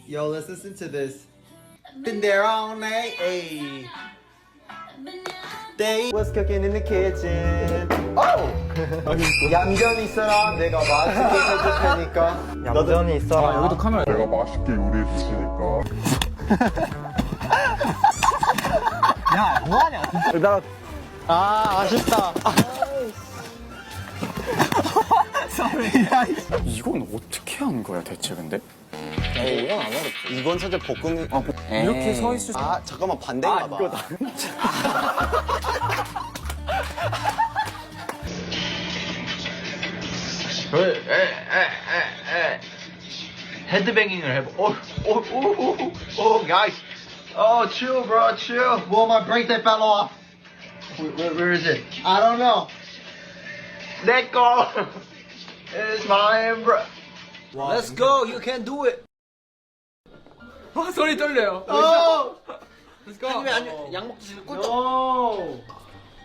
Yo, let's listen to this. Been there all night, ayy. They was cooking in the kitchen. Oh! 얌전히 있어라. 내가 맛있게 해줄 테니까. 얌전히 있어라. 아, 여기도 카메라. 내가 맛있게 요리해 주시니까. 야, 뭐하냐? 진짜. 아쉽다. 이건 어떻게 한 거야 대체 근데? 이건 안 어렵지. 이건 살짝 볶음. 이렇게 서 있을 수. 아, 잠깐만 반대인가 봐. 이거다. 헤드뱅잉을 해보. Oh, guys. Oh, chill, bro, chill. Well, my bracelet fell off. Where is it? I don't know. Let go. It's my bro. Let's go. You can do it. 손이 떨려요. Oh. Let's go. 아니면 약 먹기 싫어. 꿀떡. No.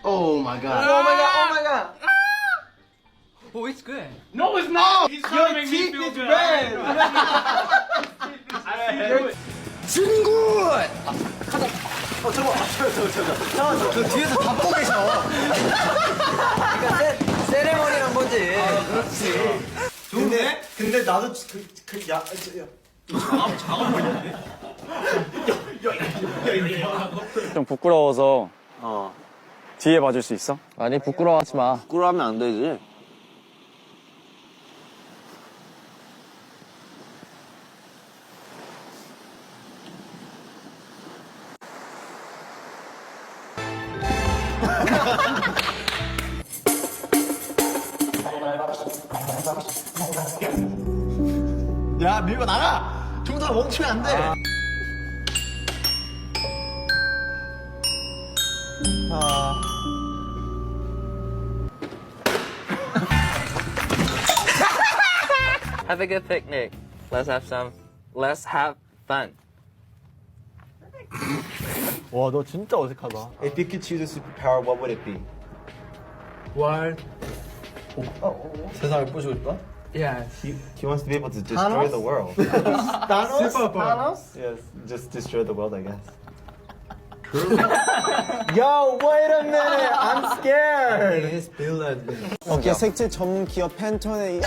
Oh my god. Oh my god. Oh my god. Oh, it's good. No, it's not. He's trying to Your make me teeth feel is good. red. 저 뒤에서 다 보고 계셔. 그러니까 세레머니란 거지. 그렇지. 근데 나도 좀 부끄러워서 뒤에 봐줄 수 있어? 아니 부끄러워하지 마. 부끄러워하면 안 되지. 야 밀고 나가. 중간 멈추면 안 돼. Have a good picnic. Let's have fun. 와, 너 진짜 어색하다. If you could choose a superpower, what would it be? What? 세상을 부수고 싶다? Yes. He wants to be able to destroy the world. Thanos? Thanos? Yes, just destroy the world, I guess. Yo, wait a minute! I'm scared! His villain. 오케이, 색칠 전문 기업 팬톤의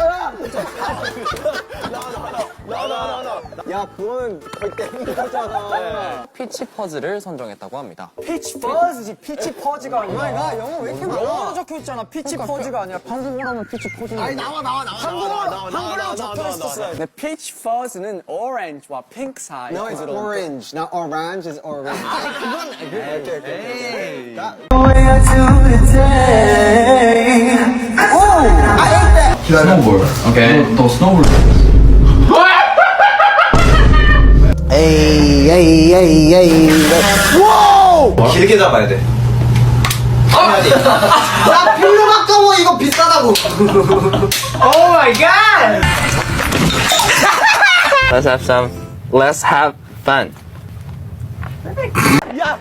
야, 그거는 절대 힘들잖아. 피치 퍼즐을 선정했다고 합니다. 피치 퍼즈지, 피치 퍼즈가 아니야. 야, 영어 왜 이렇게 많아? 영어로 적혀있잖아. 피치 퍼즈가 아니라 한국어로 하면 피치 퍼즈는. 아니, 나와. 한국어로 적혀있었어. The peach fuzz는 orange와 pink 사이. No, it's orange. Not orange, it's orange. Okay. 스노우볼. 오케이. 너 스노우볼. 에이. 와! 길게 잡아야 돼. 나 필름 아까워 이거 비싸다고. Oh my god! Let's have fun. 야!